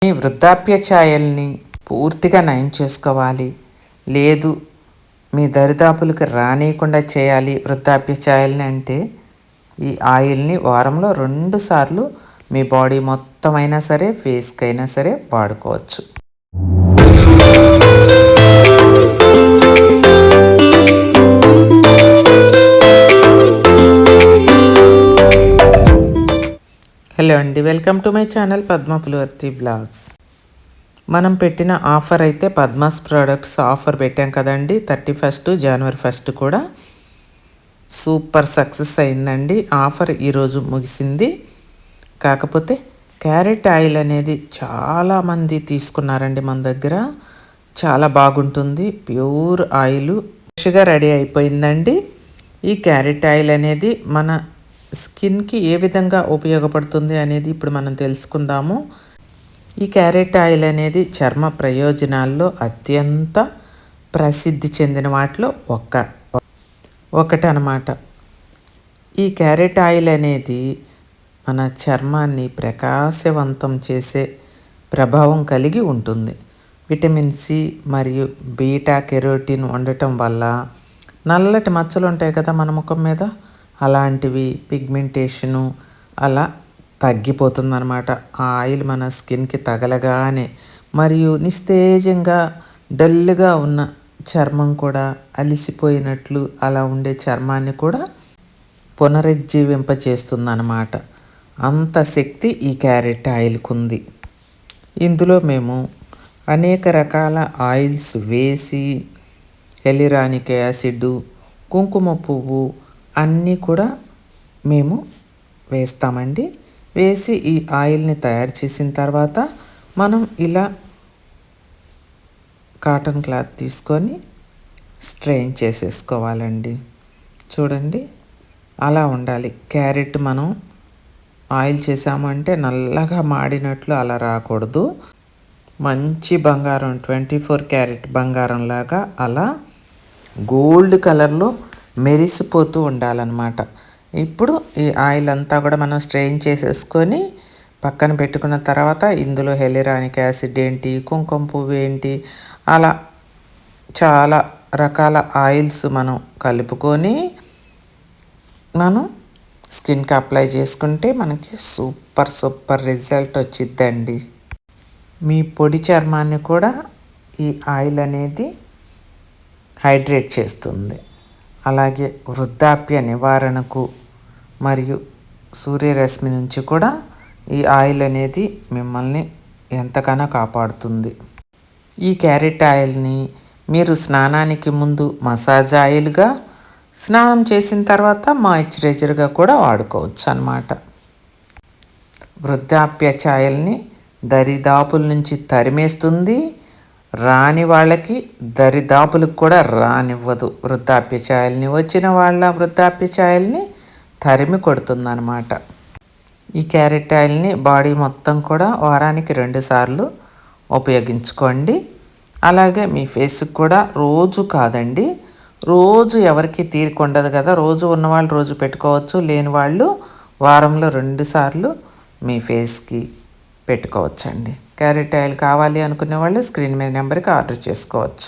మీ వృద్ధాప్య ఛాయల్ని పూర్తిగా నయం చేసుకోవాలి, లేదు మీ దరిదాపులకు రానియకుండా చేయాలి వృద్ధాప్య ఛాయల్ని అంటే ఈ ఆయిల్ని వారంలో 2 సార్లు మీ బాడీ మొత్తం అయినా సరే, ఫేస్కి అయినా సరే వాడుకోవచ్చు. హలో అండి, welcome to my channel Padma Pulivarthi vlogs. మనం పెట్టిన ఆఫర్ అయితే పద్మాస్ ప్రోడక్ట్స్ ఆఫర్ పెట్టాం కదండి. 31 జనవరి 1 కూడా సూపర్ సక్సెస్ అయిందండి. ఆఫర్ ఈరోజు ముగిసింది. కాకపోతే క్యారెట్ ఆయిల్ అనేది చాలామంది తీసుకున్నారండి. మన దగ్గర చాలా బాగుంటుంది, ప్యూర్ ఆయిల్ ఫ్రెష్గా రెడీ అయిపోయిందండి. ఈ క్యారెట్ ఆయిల్ అనేది మన స్కిన్కి ఏ విధంగా ఉపయోగపడుతుంది అనేది ఇప్పుడు మనం తెలుసుకుందాము. ఈ క్యారెట్ ఆయిల్ అనేది చర్మ ప్రయోజనాల్లో అత్యంత ప్రసిద్ధి చెందిన వాటిలో ఒకటనమాట. ఈ క్యారెట్ ఆయిల్ అనేది మన చర్మాన్ని ప్రకాశవంతం చేసే ప్రభావం కలిగి ఉంటుంది. విటమిన్ సి మరియు బీటా కెరోటిన్ ఉండటం వల్ల నల్లటి మచ్చలు ఉంటాయి కదా మన ముఖం మీద, అలాంటివి పిగ్మెంటేషను అలా తగ్గిపోతుందన్నమాట. ఆ ఆయిల్ మన స్కిన్కి తగలగానే. మరియు నిస్తేజంగా డల్గా ఉన్న చర్మం కూడా అలిసిపోయినట్లు అలా ఉండే చర్మాన్ని కూడా పునరుజ్జీవింపచేస్తుందన్నమాట. అంత శక్తి ఈ క్యారెట్ ఆయిల్కి ఉంది. ఇందులో మేము అనేక రకాల ఆయిల్స్ వేసి హెలిరానిక్ యాసిడ్, కుంకుమ పువ్వు అన్నీ కూడా మేము వేస్తామండి. వేసి ఈ ఆయిల్ని తయారు చేసిన తర్వాత మనం ఇలా కాటన్ క్లాత్ తీసుకొని స్ట్రెయిన్ చేసేసుకోవాలండి. చూడండి, అలా ఉండాలి. క్యారెట్ మనం ఆయిల్ చేసామంటే నల్లగా మాడినట్లు అలా రాకూడదు. మంచి బంగారం 24 క్యారెట్ బంగారం లాగా అలా గోల్డ్ కలర్లో మెరిసిపోతూ ఉండాలన్నమాట. ఇప్పుడు ఈ ఆయిల్ అంతా కూడా మనం స్ట్రెయిన్ చేసేసుకొని పక్కన పెట్టుకున్న తర్వాత ఇందులో హెలిరానిక్ యాసిడ్ ఏంటి, కుంకుమ పువ్వు ఏంటి, అలా చాలా రకాల ఆయిల్స్ మనం కలుపుకొని మనం స్కిన్కి అప్లై చేసుకుంటే మనకి సూపర్ రిజల్ట్ వచ్చిద్దండి. మీ పొడి చర్మాన్ని కూడా ఈ ఆయిల్ అనేది హైడ్రేట్ చేస్తుంది. అలాగే వృద్ధాప్య నివారణకు మరియు సూర్యరశ్మి నుంచి కూడా ఈ ఆయిల్ అనేది మిమ్మల్ని ఎంతగానో కాపాడుతుంది. ఈ క్యారెట్ ఆయిల్ని మీరు స్నానానికి ముందు మసాజ్ ఆయిల్గా, స్నానం చేసిన తర్వాత మాయిశ్చరైజర్గా కూడా వాడుకోవచ్చు అన్నమాట. వృద్ధాప్య ఛాయల్ని దరిదాపుల నుంచి తరిమేస్తుంది. రాని వాళ్ళకి దరిదాపులకు కూడా రానివ్వదు. వృద్ధాప్య ఛాయల్ని వచ్చిన వాళ్ళ వృద్ధాప్య ఛాయల్ని తరిమి కొడుతుందన్నమాట. ఈ క్యారెట్ ఆయిల్ని బాడీ మొత్తం కూడా వారానికి 2 సార్లు ఉపయోగించుకోండి. అలాగే మీ ఫేస్కి కూడా రోజు కాదండి, రోజు ఎవరికి తీరిక ఉండదు కదా. రోజు ఉన్నవాళ్ళు రోజు పెట్టుకోవచ్చు, లేని వాళ్ళు వారంలో 2 సార్లు మీ ఫేస్కి పెట్టుకోవచ్చండి. క్యారెట్ ఆయిల్ కావాలి అనుకునే వాళ్ళు స్క్రీన్ మీద నెంబర్కి ఆర్డర్ చేసుకోవచ్చు.